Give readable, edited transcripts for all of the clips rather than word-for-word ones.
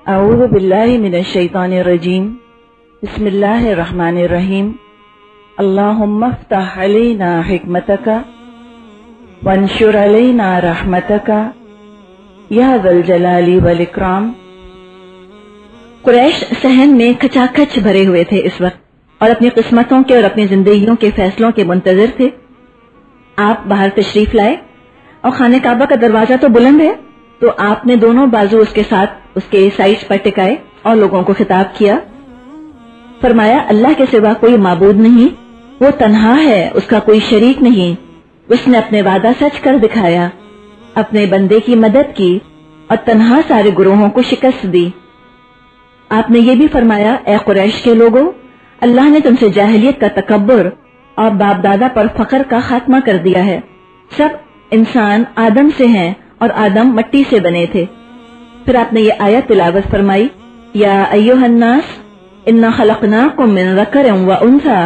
اعوذ باللہ من الشیطان الرجیم بسم اللہ الرحمن الرحیم اللہم افتح علینا حکمتک وانشر علینا رحمتک یا ذا الجلال والاکرام۔ قریش صحن میں کھچا کھچ بھرے ہوئے تھے اس وقت اور اپنی قسمتوں کے اور اپنی زندگیوں کے فیصلوں کے منتظر تھے۔ آپ باہر تشریف لائے اور خانہ کعبہ کا دروازہ تو بلند ہے، تو آپ نے دونوں بازو اس کے ساتھ اس کے سائڈ پر ٹکائے اور لوگوں کو خطاب کیا۔ فرمایا اللہ کے سوا کوئی معبود نہیں، وہ تنہا ہے، اس کا کوئی شریک نہیں، اس نے اپنے وعدہ سچ کر دکھایا، اپنے بندے کی مدد کی اور تنہا سارے گروہوں کو شکست دی۔ آپ نے یہ بھی فرمایا اے قریش کے لوگوں، اللہ نے تم سے جاہلیت کا تکبر اور باپ دادا پر فخر کا خاتمہ کر دیا ہے۔ سب انسان آدم سے ہیں اور آدم مٹی سے بنے تھے۔ پھر آپ نے یہ آیت تلاوت فرمائی، یا ایھا الناس انا خلقناکم من ذکر و انثی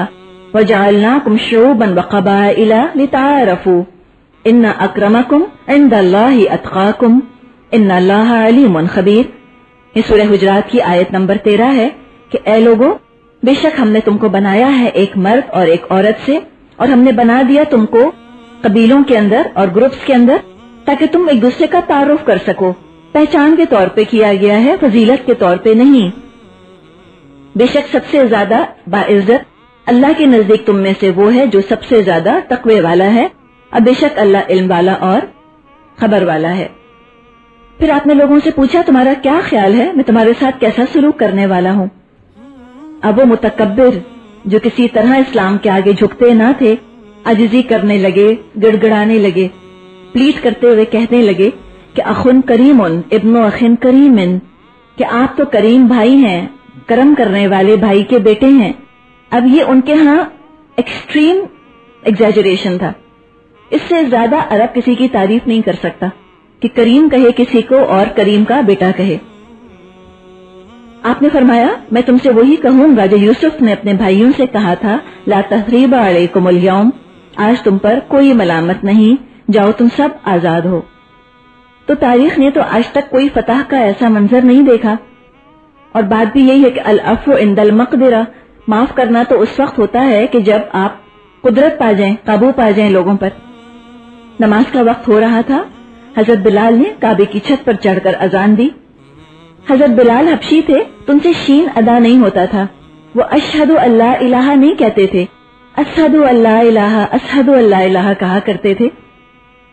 وجعلناکم شعوبا وقبائل لتعارفوا ان اکرمکم عند اللہ اتقاکم ان اللہ علیم خبیر۔ یہ سورہ حجرات کی آیت نمبر 13 ہے کہ اے لوگوں، بے شک ہم نے تم کو بنایا ہے ایک مرد اور ایک عورت سے، اور ہم نے بنا دیا تم کو قبیلوں کے اندر اور گروپس کے اندر تاکہ تم ایک دوسرے کا تعارف کر سکو۔ پہچان کے طور پہ کیا گیا ہے، فضیلت کے طور پہ نہیں۔ بے شک سب سے زیادہ باعزت اللہ کے نزدیک تم میں سے وہ ہے جو سب سے زیادہ تقوی والا ہے، اور بے شک اللہ علم والا اور خبر والا ہے۔ پھر آپ نے لوگوں سے پوچھا تمہارا کیا خیال ہے، میں تمہارے ساتھ کیسا سلوک کرنے والا ہوں؟ اب وہ متکبر جو کسی طرح اسلام کے آگے جھکتے نہ تھے، عاجزی کرنے لگے، گڑ گڑانے لگے، پلیٹ کرتے ہوئے کہنے لگے کہ اخن کریم ابن اخن کریم، کہ آپ تو کریم بھائی ہیں، کرم کرنے والے بھائی کے بیٹے ہیں۔ اب یہ ان کے ہاں ایکسٹریم ایگزیجریشن تھا، اس سے زیادہ عرب کسی کی تعریف نہیں کر سکتا کہ کریم کہے کسی کو اور کریم کا بیٹا کہے۔ آپ نے فرمایا میں تم سے وہی کہوں گا جو یوسف نے اپنے بھائیوں سے کہا تھا، لا تثریب علیکم اليوم، آج تم پر کوئی ملامت نہیں، جاؤ تم سب آزاد ہو۔ تو تاریخ نے تو آج تک کوئی فتح کا ایسا منظر نہیں دیکھا، اور بات بھی یہی ہے کہ العفو عند المقدرہ، معاف کرنا تو اس وقت ہوتا ہے کہ جب آپ قدرت پا جائیں، قابو پا جائیں لوگوں پر۔ نماز کا وقت ہو رہا تھا، حضرت بلال نے کعبے کی چھت پر چڑھ کر اذان دی۔ حضرت بلال حبشی تھے تو ان سے شین ادا نہیں ہوتا تھا، وہ اشہد اللہ الہ نہیں کہتے تھے، اشہد اللہ الہ، اشہد اللہ الہ کہا کرتے تھے۔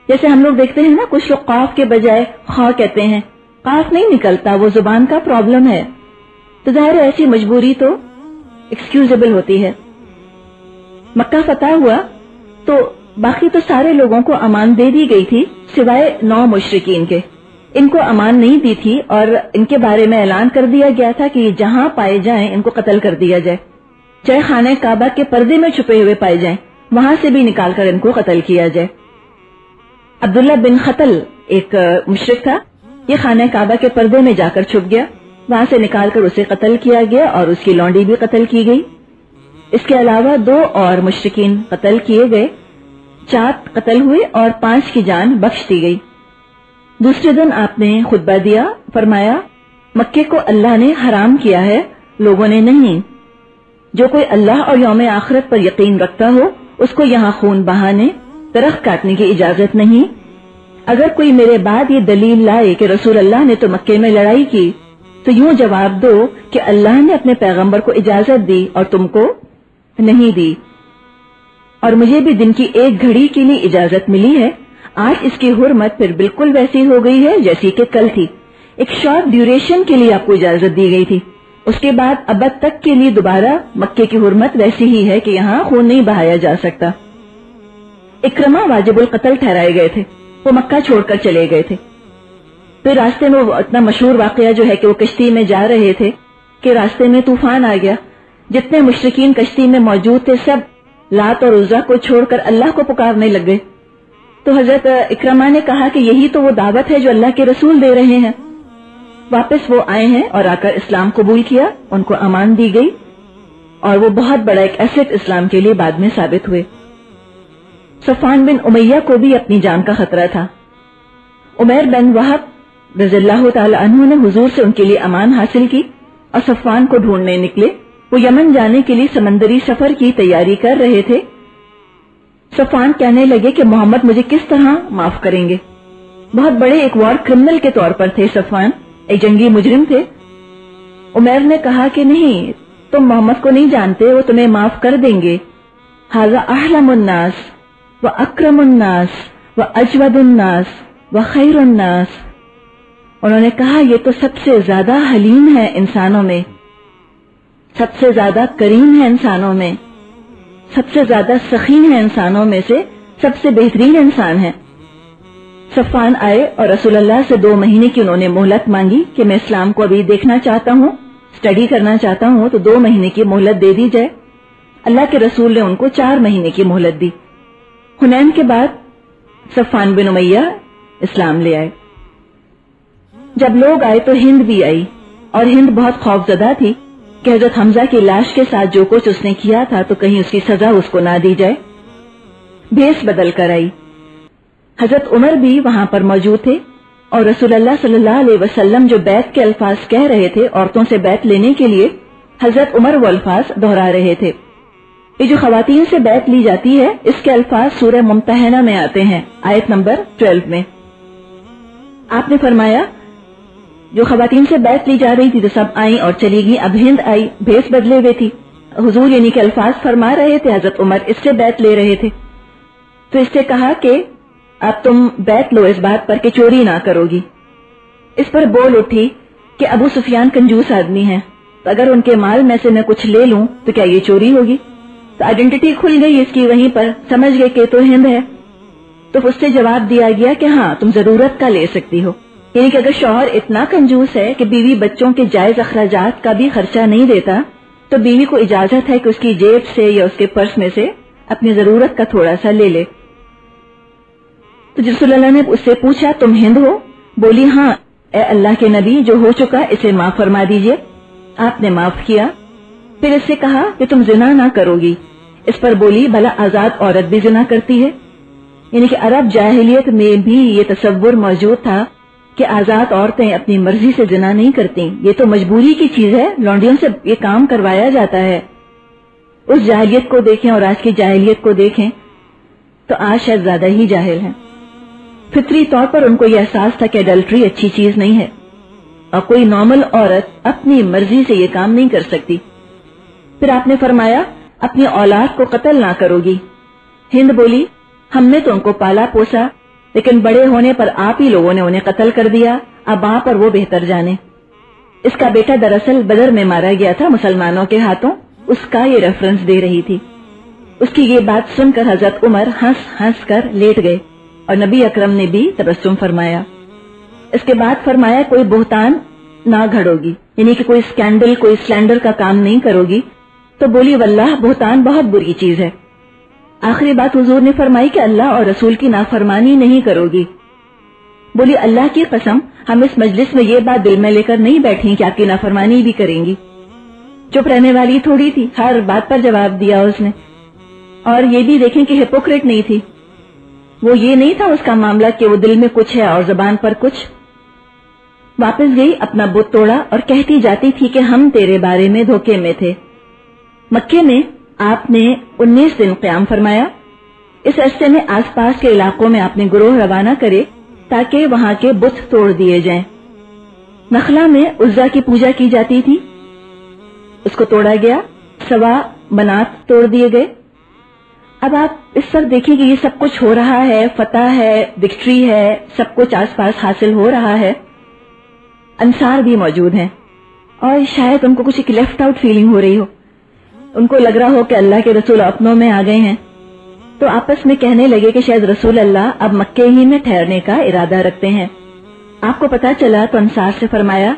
جیسے ہم لوگ دیکھتے ہیں نا، کچھ لوگ قاف کے بجائے خا کہتے ہیں، قاف نہیں نکلتا، وہ زبان کا پرابلم ہے، تو ظاہر ایسی مجبوری تو ایکسکیوزیبل ہوتی ہے۔ مکہ فتح ہوا تو باقی تو سارے لوگوں کو امان دے دی گئی تھی سوائے 9 مشرکین کے، ان کو امان نہیں دی تھی، اور ان کے بارے میں اعلان کر دیا گیا تھا کہ جہاں پائے جائیں ان کو قتل کر دیا جائے، چاہے خانہ کعبہ کے پردے میں چھپے ہوئے پائے جائیں، وہاں سے بھی نکال کر ان کو قتل کیا جائے۔ عبداللہ بن خطل ایک مشرک تھا، یہ خانہ کعبہ کے پردے میں جا کر چھپ گیا، وہاں سے نکال کر اسے قتل کیا گیا اور اس کی لونڈی بھی قتل کی گئی۔ اس کے علاوہ 2 اور مشرکین قتل کیے گئے، 4 قتل ہوئے اور 5 کی جان بخش دی گئی۔ دوسرے دن آپ نے خطبہ دیا، فرمایا مکے کو اللہ نے حرام کیا ہے، لوگوں نے نہیں۔ جو کوئی اللہ اور یوم آخرت پر یقین رکھتا ہو اس کو یہاں خون بہانے، درخت کاٹنے کی اجازت نہیں۔ اگر کوئی میرے بعد یہ دلیل لائے کہ رسول اللہ نے تو مکے میں لڑائی کی، تو یوں جواب دو کہ اللہ نے اپنے پیغمبر کو اجازت دی اور تم کو نہیں دی، اور مجھے بھی دن کی 1 گھڑی کے لیے اجازت ملی ہے، آج اس کی حرمت پھر بالکل ویسی ہو گئی ہے جیسی کہ کل تھی۔ ایک شارٹ ڈیوریشن کے لیے آپ کو اجازت دی گئی تھی، اس کے بعد ابد تک کے لیے دوبارہ مکے کی حرمت ویسی ہی ہے کہ یہاں خون نہیں بہایا جا سکتا۔ اکرمہ واجب القتل ٹھہرائے گئے تھے، وہ مکہ چھوڑ کر چلے گئے تھے۔ پھر راستے میں وہ اتنا مشہور واقعہ جو ہے کہ وہ کشتی میں جا رہے تھے کہ راستے میں طوفان آ گیا، جتنے مشرکین کشتی میں موجود تھے سب لات اور عزا کو چھوڑ کر اللہ کو پکارنے لگ گئے۔ تو حضرت اکرمہ نے کہا کہ یہی تو وہ دعوت ہے جو اللہ کے رسول دے رہے ہیں۔ واپس وہ آئے ہیں اور آ کر اسلام قبول کیا، ان کو امان دی گئی، اور وہ بہت بڑا ایک ایسٹ اسلام کے لیے بعد میں ثابت ہوئے۔ صفوان بن امیہ کو بھی اپنی جان کا خطرہ تھا۔ عمیر بن وہب رضی اللہ تعالی عنہ نے حضور سے ان کے لیے امان حاصل کی اور صفوان کو ڈھونڈنے نکلے. وہ یمن جانے کے لیے سمندری سفر کی تیاری کر رہے تھے. صفوان کہنے لگے کہ محمد مجھے کس طرح معاف کریں گے. بہت بڑے ایک وار کرمنل کے طور پر تھے صفوان، ایک جنگی مجرم تھے. عمیر نے کہا کہ نہیں، تم محمد کو نہیں جانتے، وہ تمہیں معاف کر دیں گے. ھذا احلم الناس و اکرم الناس و اجود الناس و خیر الناس. انہوں نے کہا یہ تو سب سے زیادہ حلیم ہے انسانوں میں، سب سے زیادہ کریم ہے انسانوں میں، سب سے زیادہ سخی ہے انسانوں میں سے، سب سے بہترین انسان ہے. صفوان آئے اور رسول اللہ سے 2 مہینے کی انہوں نے مہلت مانگی کہ میں اسلام کو ابھی دیکھنا چاہتا ہوں، اسٹڈی کرنا چاہتا ہوں، تو 2 مہینے کی مہلت دے دی جائے. اللہ کے رسول نے ان کو 4 مہینے کی مہلت دی. حنین کے بعد صفوان بن امیہ اسلام لے آئے. جب لوگ آئے تو ہند بھی آئی، اور ہند بہت خوفزدہ تھی کہ حضرت حمزہ کی لاش کے ساتھ جو کچھ اس نے کیا تھا تو کہیں اس کی سزا اس کو نہ دی جائے. بھیس بدل کر آئی. حضرت عمر بھی وہاں پر موجود تھے اور رسول اللہ صلی اللہ علیہ وسلم جو بیعت کے الفاظ کہہ رہے تھے عورتوں سے بیعت لینے کے لیے، حضرت عمر وہ الفاظ دہرا رہے تھے. یہ جو خواتین سے بیعت لی جاتی ہے اس کے الفاظ سورہ ممتحنہ میں آتے ہیں، آیت نمبر 12 میں. آپ نے فرمایا جو خواتین سے بیعت لی جا رہی تھی تو سب آئیں اور چلی گئی. اب ہند آئی، بھیس بدلے ہوئے تھی. حضور یعنی کہ الفاظ فرما رہے تھے، حضرت عمر اس سے بیعت لے رہے تھے. تو اس سے کہا کہ اب تم بیعت لو اس بات پر کہ چوری نہ کرو گی. اس پر بول اٹھی کہ ابو سفیان کنجوس آدمی ہیں، تو اگر ان کے مال میں سے میں کچھ لے لوں تو کیا یہ چوری ہوگی؟ تو آئیڈینٹی کھل گئی اس کی، وہیں پر سمجھ گئے کہ تو ہند ہے. تو اس سے جواب دیا گیا کہ ہاں تم ضرورت کا لے سکتی ہو. یعنی کہ اگر شوہر اتنا کنجوس ہے کہ بیوی بچوں کے جائز اخراجات کا بھی خرچہ نہیں دیتا تو بیوی کو اجازت ہے کہ اس کی جیب سے یا اس کے پرس میں سے اپنی ضرورت کا تھوڑا سا لے لے. تو رسول اللہ نے اس سے پوچھا تم ہند ہو؟ بولی ہاں. اے اللہ کے نبی جو ہو چکا اسے معاف فرما دیجئے. آپ نے معاف کیا. پھر اس سے کہا کہ تم زنا نہ کرو گی. اس پر بولی بھلا آزاد عورت بھی زنا کرتی ہے؟ یعنی کہ عرب جاہلیت میں بھی یہ تصور موجود تھا کہ آزاد عورتیں اپنی مرضی سے زنا نہیں کرتی، یہ تو مجبوری کی چیز ہے، لونڈیوں سے یہ کام کروایا جاتا ہے. اس جاہلیت کو دیکھیں اور آج کی جاہلیت کو دیکھیں تو آج شاید زیادہ ہی جاہل ہیں. فطری طور پر ان کو یہ احساس تھا کہ اڈلٹری اچھی چیز نہیں ہے اور کوئی نارمل عورت اپنی مرضی سے یہ کام نہیں کر سکتی. پھر آپ نے فرمایا اپنی اولاد کو قتل نہ کرو گی. ہند بولی ہم نے تو ان کو پالا پوسا، لیکن بڑے ہونے پر آپ ہی لوگوں نے انہیں قتل کر دیا، اب آپ اور وہ بہتر جانے. اس کا بیٹا دراصل بدر میں مارا گیا تھا مسلمانوں کے ہاتھوں، اس کا یہ ریفرنس دے رہی تھی. اس کی یہ بات سن کر حضرت عمر ہنس ہنس کر لیٹ گئے اور نبی اکرم نے بھی تبسم فرمایا. اس کے بعد فرمایا کوئی بہتان نہ گھڑو گی، یعنی کہ کوئی اسکینڈل کوئی سلینڈر کا کام نہیں کرو گی. تو بولی واللہ بہتان بہت بری چیز ہے. آخری بات حضور نے فرمائی کہ اللہ اور رسول کی نافرمانی نہیں کرو گی. بولی اللہ کی قسم ہم اس مجلس میں یہ بات دل میں لے کر نہیں بیٹھی کہ آپ کی نافرمانی بھی کریں گی. چپ رہنے والی تھوڑی تھی، ہر بات پر جواب دیا اس نے. اور یہ بھی دیکھیں کہ ہپوکریٹ نہیں تھی، وہ یہ نہیں تھا اس کا معاملہ کہ وہ دل میں کچھ ہے اور زبان پر کچھ. واپس گئی، اپنا بت توڑا اور کہتی جاتی تھی کہ ہم تیرے بارے میں دھوکے میں تھے. مکے میں آپ نے 19 دن قیام فرمایا. اس عرصے میں آس پاس کے علاقوں میں آپ نے گروہ روانہ کرے تاکہ وہاں کے بت توڑ دیے جائیں. نخلا میں عزا کی پوجا کی جاتی تھی، اس کو توڑا گیا. سوا بنات توڑ دیے گئے. اب آپ اس وقت دیکھیں کہ یہ سب کچھ ہو رہا ہے، فتح ہے، وکٹری ہے، سب کچھ آس پاس حاصل ہو رہا ہے. انصار بھی موجود ہیں اور شاید ان کو کچھ ایک لیفٹ آؤٹ فیلنگ ہو رہی ہو، ان کو لگ رہا ہو کہ اللہ کے رسول اپنوں میں آ گئے ہیں. تو آپس میں کہنے لگے کہ شاید رسول اللہ اب مکے ہی میں ٹھہرنے کا ارادہ رکھتے ہیں. آپ کو پتا چلا تو انصار سے فرمایا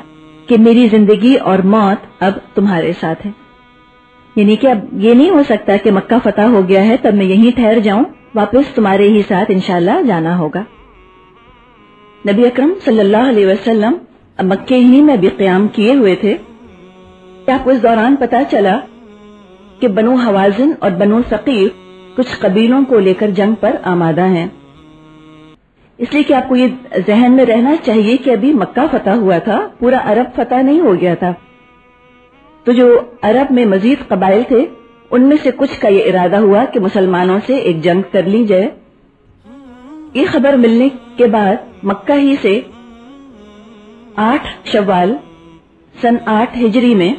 کہ میری زندگی اور موت اب تمہارے ساتھ ہے. یعنی کہ اب یہ نہیں ہو سکتا کہ مکہ فتح ہو گیا ہے تب میں یہیں ٹھہر جاؤں، واپس تمہارے ہی ساتھ انشاءاللہ جانا ہوگا. نبی اکرم صلی اللہ علیہ وسلم اب مکے ہی میں بھی قیام کیے ہوئے تھے. آپ کو اس دوران پتا چلا کہ بنو حوازن اور بنو ثقیف کچھ قبیلوں کو لے کر جنگ پر آمادہ ہیں. اس لیے کہ آپ کو یہ ذہن میں رہنا چاہیے کہ ابھی مکہ فتح ہوا تھا، پورا عرب فتح نہیں ہو گیا تھا. تو جو عرب میں مزید قبائل تھے ان میں سے کچھ کا یہ ارادہ ہوا کہ مسلمانوں سے ایک جنگ کر لی جائے. یہ خبر ملنے کے بعد مکہ ہی سے 8 شوال سن 8 ہجری میں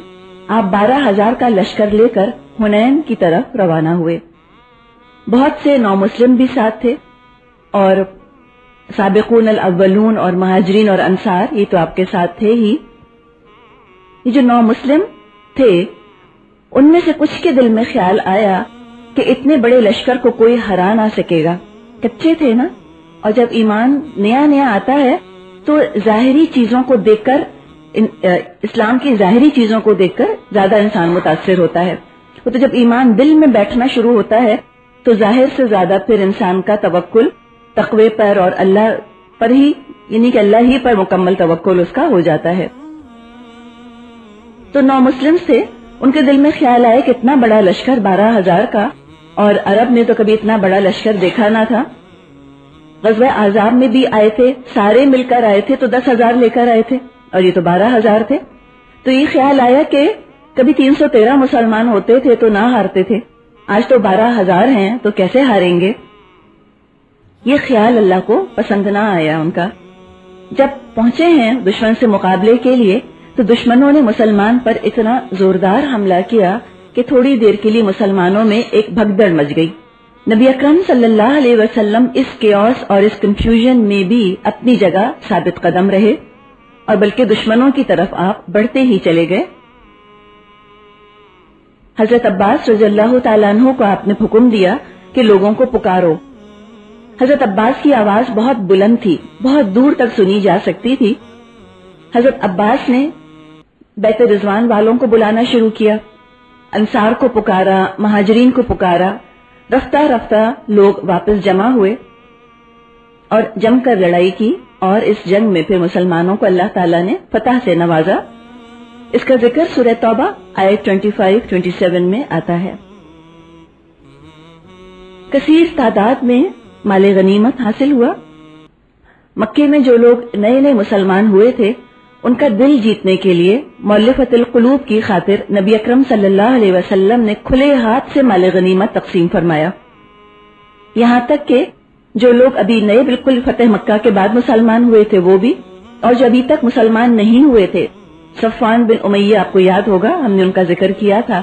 آپ 12,000 کا لشکر لے کر حنین کی طرف روانہ ہوئے. بہت سے نو مسلم بھی ساتھ تھے اور سابقون الاولون اور مہاجرین اور انصار یہ تو آپ کے ساتھ تھے ہی. یہ جو نو مسلم تھے ان میں سے کچھ کے دل میں خیال آیا کہ اتنے بڑے لشکر کو کوئی ہرا نہ سکے گا. کچے تھے نا، اور جب ایمان نیا نیا آتا ہے تو ظاہری چیزوں کو دیکھ کر، اسلام کی ظاہری چیزوں کو دیکھ کر زیادہ انسان متاثر ہوتا ہے. تو جب ایمان دل میں بیٹھنا شروع ہوتا ہے تو ظاہر سے زیادہ پھر انسان کا توکل تقوی پر اور اللہ پر ہی، یعنی کہ اللہ ہی پر مکمل توکل اس کا ہو جاتا ہے. تو نو مسلم سے ان کے دل میں خیال آئے کہ اتنا بڑا لشکر 12,000 کا، اور عرب نے تو کبھی اتنا بڑا لشکر دیکھا نہ تھا. غزوہ احزاب میں بھی آئے تھے، سارے مل کر آئے تھے تو 10,000 لے کر آئے تھے، اور یہ تو 12,000 تھے. تو یہ خیال آیا کہ کبھی 313 مسلمان ہوتے تھے تو نہ ہارتے تھے، آج تو 12,000 ہیں تو کیسے ہاریں گے. یہ خیال اللہ کو پسند نہ آیا ان کا. جب پہنچے ہیں دشمن سے مقابلے کے لیے تو دشمنوں نے مسلمان پر اتنا زوردار حملہ کیا کہ تھوڑی دیر کے لیے مسلمانوں میں ایک بھگدڑ مچ گئی. نبی اکرم صلی اللہ علیہ وسلم اس کیوس اور اس کنفیوژن میں بھی اپنی جگہ ثابت قدم رہے اور بلکہ دشمنوں کی طرف آپ بڑھتے ہی چلے گئے. حضرت عباس رضی اللہ تعالیٰ عنہ کو آپ نے حکم دیا کہ لوگوں کو پکارو. حضرت عباس کی آواز بہت بلند تھی، بہت دور تک سنی جا سکتی تھی. حضرت عباس نے بیت رضوان والوں کو بلانا شروع کیا، انصار کو پکارا، مہاجرین کو پکارا. رفتہ رفتہ لوگ واپس جمع ہوئے اور جم کر لڑائی کی، اور اس جنگ میں پھر مسلمانوں کو اللہ تعالیٰ نے فتح سے نوازا. اس کا ذکر سورہ توبہ آیت 25-27 میں آتا ہے. کثیر تعداد میں مال غنیمت حاصل ہوا. مکے میں جو لوگ نئے نئے مسلمان ہوئے تھے ان کا دل جیتنے کے لیے مؤلفۃ القلوب کی خاطر نبی اکرم صلی اللہ علیہ وسلم نے کھلے ہاتھ سے مال غنیمت تقسیم فرمایا. یہاں تک کہ جو لوگ ابھی نئے بالکل فتح مکہ کے بعد مسلمان ہوئے تھے وہ بھی، اور جو ابھی تک مسلمان نہیں ہوئے تھے، صفوان بن امیہ آپ کو یاد ہوگا، ہم نے ان کا ذکر کیا تھا.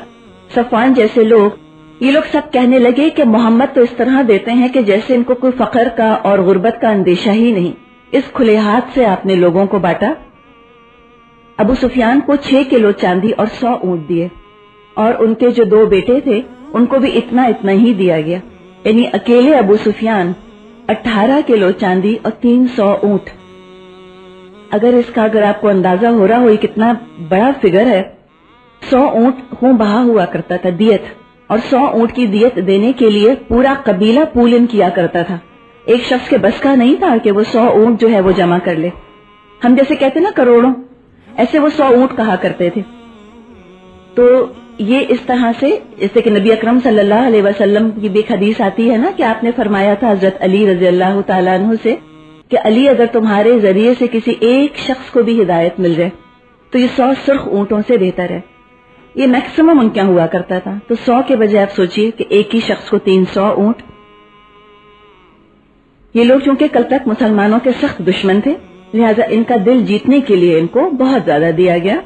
صفوان جیسے لوگ، یہ لوگ سب کہنے لگے کہ محمد تو اس طرح دیتے ہیں کہ جیسے ان کو کوئی فقر کا اور غربت کا اندیشہ ہی نہیں. اس کھلے ہاتھ سے آپ نے لوگوں کو بانٹا. ابو سفیان کو 6 کلو چاندی اور 100 اونٹ دیے، اور ان کے جو 2 بیٹے تھے ان کو بھی اتنا ہی دیا گیا. یعنی اکیلے ابو سفیان 18 کلو چاندی اور 300 اونٹ. اگر آپ کو اندازہ ہو رہا ہو یہ کتنا بڑا فگر ہے. 100 اونٹ خون بہا ہوا کرتا تھا دیت، اور 100 اونٹ کی دیت دینے کے لیے پورا قبیلہ پولن کیا کرتا تھا. ایک شخص کے بس کا نہیں تھا کہ وہ 100 اونٹ جو ہے وہ جمع کر لے. ہم جیسے کہتے نا کروڑوں، ایسے وہ 100 اونٹ کہا کرتے تھے. تو یہ اس طرح سے، جیسے کہ نبی اکرم صلی اللہ علیہ وسلم کی بھی ایک حدیث آتی ہے نا کہ آپ نے فرمایا تھا حضرت علی رضی اللہ تعالیٰ عنہ سے کہ علی اگر تمہارے ذریعے سے کسی ایک شخص کو بھی ہدایت مل جائے تو یہ 100 سرخ اونٹوں سے بہتر ہے. یہ میکسیمم ان کا ہوا کرتا تھا. تو 100 کے بجائے آپ سوچئے کہ ایک ہی شخص کو 300 اونٹ. یہ لوگ چونکہ کل تک مسلمانوں کے سخت دشمن تھے لہذا ان کا دل جیتنے کے لیے ان کو بہت زیادہ دیا گیا.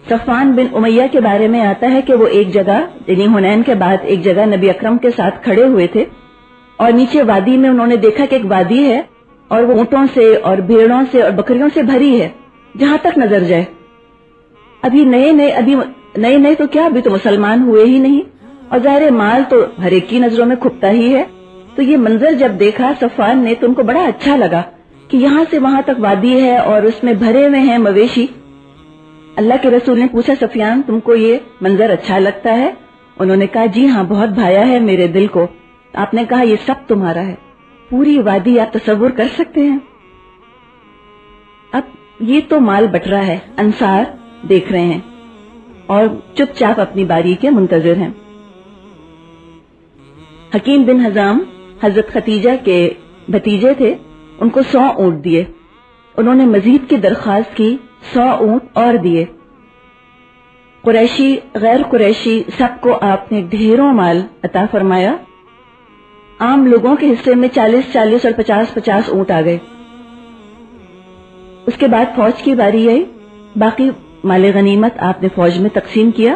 صفوان بن امیہ کے بارے میں آتا ہے کہ وہ ایک جگہ یعنی حنین کے بعد ایک جگہ نبی اکرم کے ساتھ کھڑے ہوئے تھے، اور نیچے وادی میں انہوں نے دیکھا کہ ایک وادی ہے اور وہ اونٹوں سے اور بھیڑوں سے اور بکریوں سے بھری ہے جہاں تک نظر جائے. ابھی نئے تو کیا، ابھی تو مسلمان ہوئے ہی نہیں، اور ظاہر مال تو ہر ایک کی نظروں میں کھپتا ہی ہے. تو یہ منظر جب دیکھا صفوان نے تو ان کو بڑا اچھا لگا کہ یہاں سے وہاں تک وادی ہے اور اس میں بھرے ہوئے ہیں مویشی. اللہ کے رسول نے پوچھا صفوان تم کو یہ منظر اچھا لگتا ہے؟ انہوں نے کہا جی ہاں بہت بھایا ہے میرے دل کو. آپ نے کہا یہ سب تمہارا ہے، پوری وادی آپ تصور کر سکتے ہیں. اب یہ تو مال بٹ رہا ہے، انصار دیکھ رہے ہیں اور چپ چاپ اپنی باری کے منتظر ہیں. حکیم بن حزام حضرت ختیجہ کے بھتیجے تھے، ان کو 100 اونٹ دیے. انہوں نے مزید کی درخواست کی, 100 اونٹ اور دیے. قریشی غیر قریشی سب کو آپ نے ڈھیروں مال عطا فرمایا. عام لوگوں کے حصے میں 40 اور 50 اونٹ آ گئے. اس کے بعد فوج کی باری آئی. باقی مال غنیمت آپ نے فوج میں تقسیم کیا.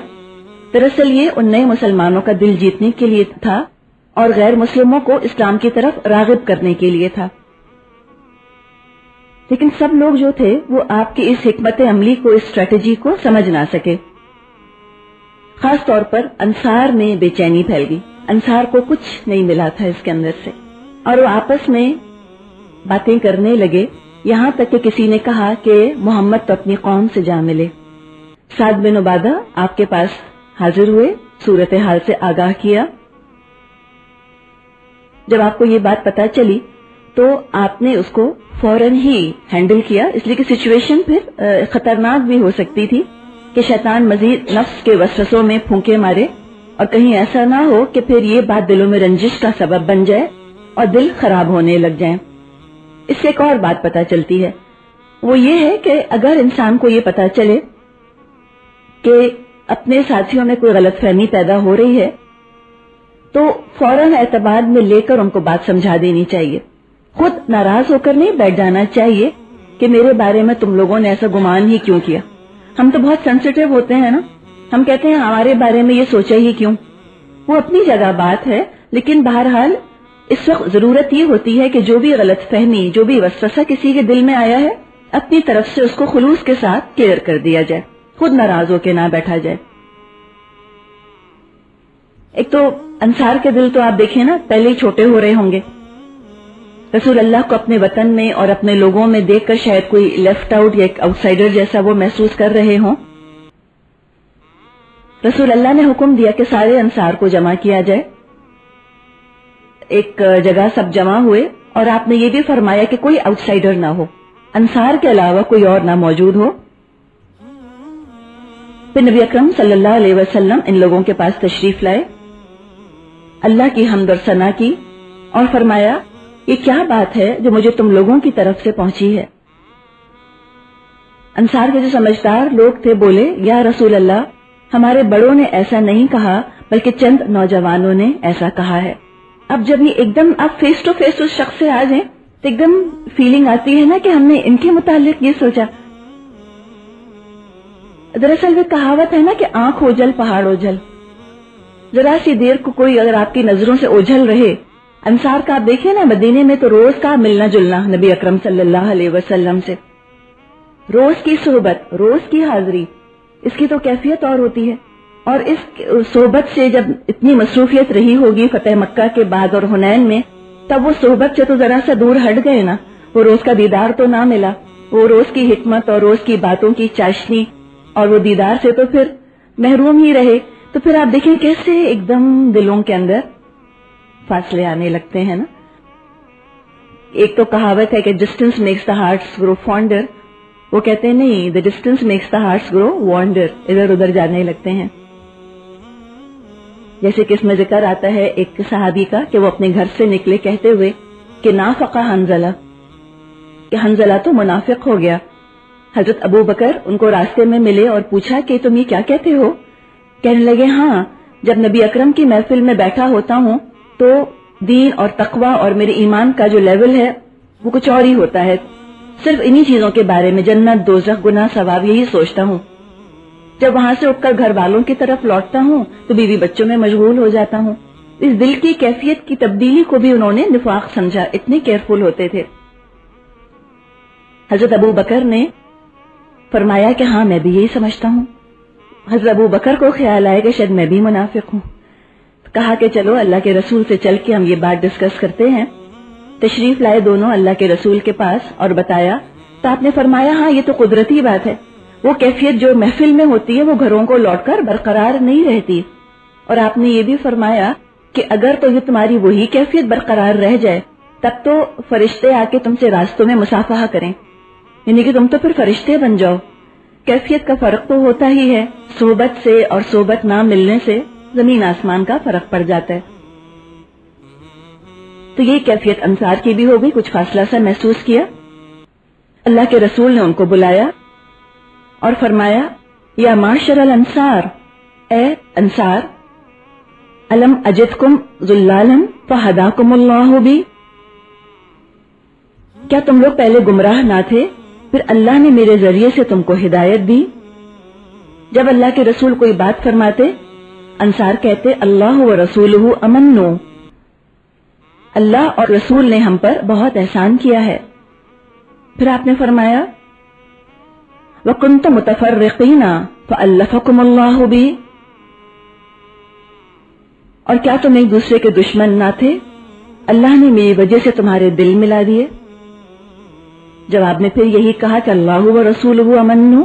دراصل یہ ان نئے مسلمانوں کا دل جیتنے کے لیے تھا اور غیر مسلموں کو اسلام کی طرف راغب کرنے کے لیے تھا. لیکن سب لوگ جو تھے وہ آپ کی اس حکمت عملی کو, اس اسٹریٹجی کو سمجھ نہ سکے. خاص طور پر انصار میں بے چینی پھیل گئی. انصار کو کچھ نہیں ملا تھا اس کے اندر سے, اور وہ آپس میں باتیں کرنے لگے. یہاں تک کہ کسی نے کہا کہ محمد تو اپنی قوم سے جا ملے. سعد بن عبادہ آپ کے پاس حاضر ہوئے, صورتحال سے آگاہ کیا. جب آپ کو یہ بات پتہ چلی تو آپ نے اس کو فوراً ہی ہینڈل کیا, اس لیے کہ سچویشن پھر خطرناک بھی ہو سکتی تھی کہ شیطان مزید نفس کے وسوسوں میں پھونکے مارے اور کہیں ایسا نہ ہو کہ پھر یہ بات دلوں میں رنجش کا سبب بن جائے اور دل خراب ہونے لگ جائیں. اس سے ایک اور بات پتہ چلتی ہے, وہ یہ ہے کہ اگر انسان کو یہ پتہ چلے کہ اپنے ساتھیوں میں کوئی غلط فہمی پیدا ہو رہی ہے تو فوراً اعتبار میں لے کر ان کو بات سمجھا دینی چاہیے. خود ناراض ہو کر نہیں بیٹھ جانا چاہیے کہ میرے بارے میں تم لوگوں نے ایسا گمان ہی کیوں کیا. ہم تو بہت سینسیٹیو ہوتے ہیں نا, ہم کہتے ہیں ہمارے بارے میں یہ سوچا ہی کیوں. وہ اپنی جگہ بات ہے, لیکن بہرحال اس وقت ضرورت یہ ہوتی ہے کہ جو بھی غلط فہمی, جو بھی وسوسہ کسی کے دل میں آیا ہے, اپنی طرف سے اس کو خلوص کے ساتھ کلیئر کر دیا جائے, خود ناراض ہو کے نہ بیٹھا جائے. ایک تو انصار کے دل تو آپ دیکھیں نا پہلے ہی چھوٹے ہو رہے ہوں گے. رسول اللہ کو اپنے وطن میں اور اپنے لوگوں میں دیکھ کر شاید کوئی لیفٹ آؤٹ یا ایک آؤٹ سائڈر جیسا وہ محسوس کر رہے ہوں. رسول اللہ نے حکم دیا کہ سارے انصار کو جمع کیا جائے. ایک جگہ سب جمع ہوئے اور آپ نے یہ بھی فرمایا کہ کوئی آؤٹ سائڈر نہ ہو, انصار کے علاوہ کوئی اور نہ موجود ہو. پھر نبی اکرم صلی اللہ علیہ وسلم ان لوگوں کے پاس تشریف لائے, اللہ کی حمد اور ثنا کی اور فرمایا یہ کیا بات ہے جو مجھے تم لوگوں کی طرف سے پہنچی ہے. انصار کے جو سمجھدار لوگ تھے بولے, یا رسول اللہ, ہمارے بڑوں نے ایسا نہیں کہا بلکہ چند نوجوانوں نے ایسا کہا ہے. اب جب یہ ایک دم آپ فیس ٹو فیس اس شخص سے آ جائیں تو ایک دم فیلنگ آتی ہے نا کہ ہم نے ان کے متعلق یہ سوچا. دراصل وہ کہاوت ہے نا کہ آنکھ اوجھل پہاڑ اوجھل. ذرا سی دیر کو کوئی اگر آپ کی نظروں سے اوجھل رہے, انصار کا آپ دیکھیں نا مدینے میں تو روز کا ملنا جلنا نبی اکرم صلی اللہ علیہ وسلم سے, روز کی صحبت, روز کی حاضری, اس کی تو کیفیت اور ہوتی ہے. اور اس صحبت سے جب اتنی مصروفیت رہی ہوگی فتح مکہ کے بعد اور حنین میں, تب وہ صحبت سے تو ذرا سا دور ہٹ گئے نا, وہ روز کا دیدار تو نہ ملا, وہ روز کی حکمت اور روز کی باتوں کی چاشنی اور وہ دیدار سے تو پھر محروم ہی رہے. تو پھر آپ دیکھیں کیسے ایک دم دلوں کے اندر فاصلے آنے لگتے ہیں نا. ایک تو کہاوت ہے کہ distance makes the hearts grow fonder, وہ کہتے ہیں نہیں, the distance makes the hearts grow wander, ادھر ادھر جانے لگتے ہیں. جیسے کہ اس میں ذکر آتا ہے ایک صحابی کا کہ وہ اپنے گھر سے نکلے کہتے ہوئے کہ نافقہ حنزلہ, کہ حنزلہ تو منافق ہو گیا. حضرت ابو بکر ان کو راستے میں ملے اور پوچھا کہ تم یہ کیا کہتے ہو. کہنے لگے, ہاں, جب نبی اکرم کی محفل میں بیٹھا ہوتا ہوں تو دین اور تقوی اور میرے ایمان کا جو لیول ہے وہ کچھ اور ہی ہوتا ہے. صرف انہی چیزوں کے بارے میں, جنت, دوزخ, گناہ, ثواب, یہی سوچتا ہوں. جب وہاں سے اٹھ کر گھر والوں کی طرف لوٹتا ہوں تو بیوی بچوں میں مشغول ہو جاتا ہوں. اس دل کی کیفیت کی تبدیلی کو بھی انہوں نے نفاق سمجھا, اتنے کیئرفل ہوتے تھے. حضرت ابو بکر نے فرمایا کہ ہاں میں بھی یہی سمجھتا ہوں. حضرت ابو بکر کو خیال آیا کہ شاید میں بھی منافق ہوں. کہا کہ چلو اللہ کے رسول سے چل کے ہم یہ بات ڈسکس کرتے ہیں. تشریف لائے دونوں اللہ کے رسول کے پاس اور بتایا تو آپ نے فرمایا ہاں یہ تو قدرتی بات ہے, وہ کیفیت جو محفل میں ہوتی ہے وہ گھروں کو لوٹ کر برقرار نہیں رہتی. اور آپ نے یہ بھی فرمایا کہ اگر تو یہ تمہاری وہی کیفیت برقرار رہ جائے تب تو فرشتے آ کے تم سے راستوں میں مصافحہ کریں, یعنی کہ تم تو پھر فرشتے بن جاؤ. کیفیت کا فرق تو ہوتا ہی ہے, صحبت سے اور صحبت نہ ملنے سے زمین آسمان کا فرق پڑ جاتا ہے. تو یہ کیفیت انصار کی بھی ہو گئی، کچھ فاصلہ سا محسوس کیا۔ اللہ کے رسول نے ان کو بلایا اور فرمایا یا معاشر الانصار، اے انصار، الم اجدکم ضلالا فہداکم اللہ بی، کیا تم لوگ پہلے گمراہ نہ تھے، پھر اللہ نے میرے ذریعے سے تم کو ہدایت دی۔ جب اللہ کے رسول کوئی بات فرماتے، انصار کہتے اللہ و رسولہ امنو، اللہ اور رسول نے ہم پر بہت احسان کیا ہے۔ پھر آپ نے فرمایا وَكُنْتُمْ مُتَفَرِّقِينَ فَأَلَّفَكُمُ اللَّهُ بِي، اور کیا تم ایک دوسرے کے دشمن نہ تھے، اللہ نے میری وجہ سے تمہارے دل ملا دیے۔ جواب میں پھر یہی کہا کہ اللہ و رسولہ امنو۔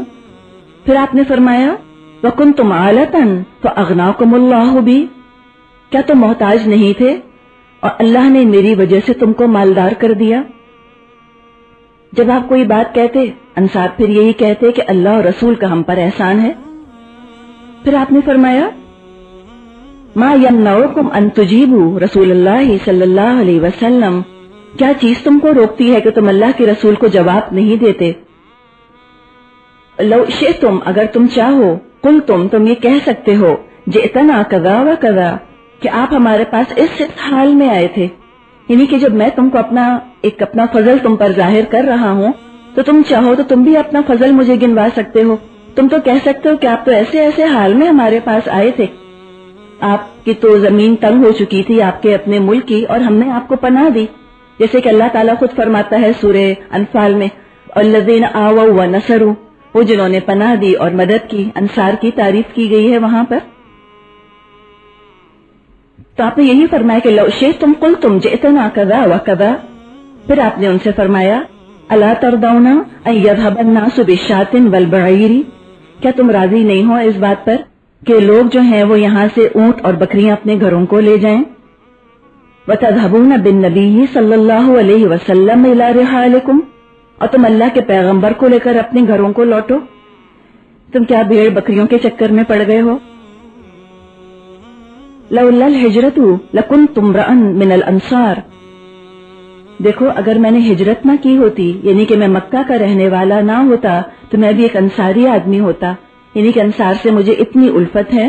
پھر آپ نے فرمایا وَكُنْتُمْ عَالَةً فَأَغْنَاكُمُ اللَّهُ بِي، کیا تم محتاج نہیں تھے اور اللہ نے میری وجہ سے تم کو مالدار کر دیا۔ جب آپ کوئی بات کہتے، انصار پھر یہی کہتے کہ اللہ اور رسول کا ہم پر احسان ہے۔ پھر آپ نے فرمایا ما یمنعکم ان تجیبوا رسول اللہ صلی اللہ علیہ وسلم، کیا چیز تم کو روکتی ہے کہ تم اللہ کے رسول کو جواب نہیں دیتے۔ لو شئتم، اگر تم چاہو، قلتم، تم یہ کہہ سکتے ہو جئتنا کذا و کذا، کہ آپ ہمارے پاس اس حال میں آئے تھے، یعنی کہ جب میں تم کو اپنا فضل تم پر ظاہر کر رہا ہوں تو تم چاہو تو تم بھی اپنا فضل مجھے گنوا سکتے ہو، تم تو کہہ سکتے ہو کہ آپ تو ایسے ایسے حال میں ہمارے پاس آئے تھے، آپ کی تو زمین تنگ ہو چکی تھی آپ کے اپنے ملک کی، اور ہم نے آپ کو پناہ دی، جیسے کہ اللہ تعالیٰ خود فرماتا ہے سورہ انفال میں الذین آووا ونصروا، وہ جنہوں نے پناہ دی اور مدد کی، انصار کی تعریف کی گئی ہے وہاں پر۔ تو آپ نے یہی فرمایا کہ لو شئتم قلتم جئتنا کذا و کذا۔ پھر آپ نے ان سے فرمایا الا ترضون ان یذهب الناس بالشاة والبعیر، کیا تم راضی نہیں ہو اس بات پر کہ لوگ جو ہیں وہ یہاں سے اونٹ اور بکریاں اپنے گھروں کو لے جائیں، وتذهبون بالنبی صلی اللہ علیہ وسلم الى رحالکم، اور تم اللہ کے پیغمبر کو لے کر اپنے گھروں کو لوٹو، تم کیا بھیڑ بکریوں کے چکر میں پڑ گئے ہو۔ لولا الہجرت لکنت امرأ من الانصار، دیکھو اگر میں نے ہجرت نہ کی ہوتی، یعنی کہ میں مکہ کا رہنے والا نہ ہوتا، تو میں بھی ایک انصاری آدمی ہوتا، یعنی کہ انصار سے مجھے اتنی الفت ہے۔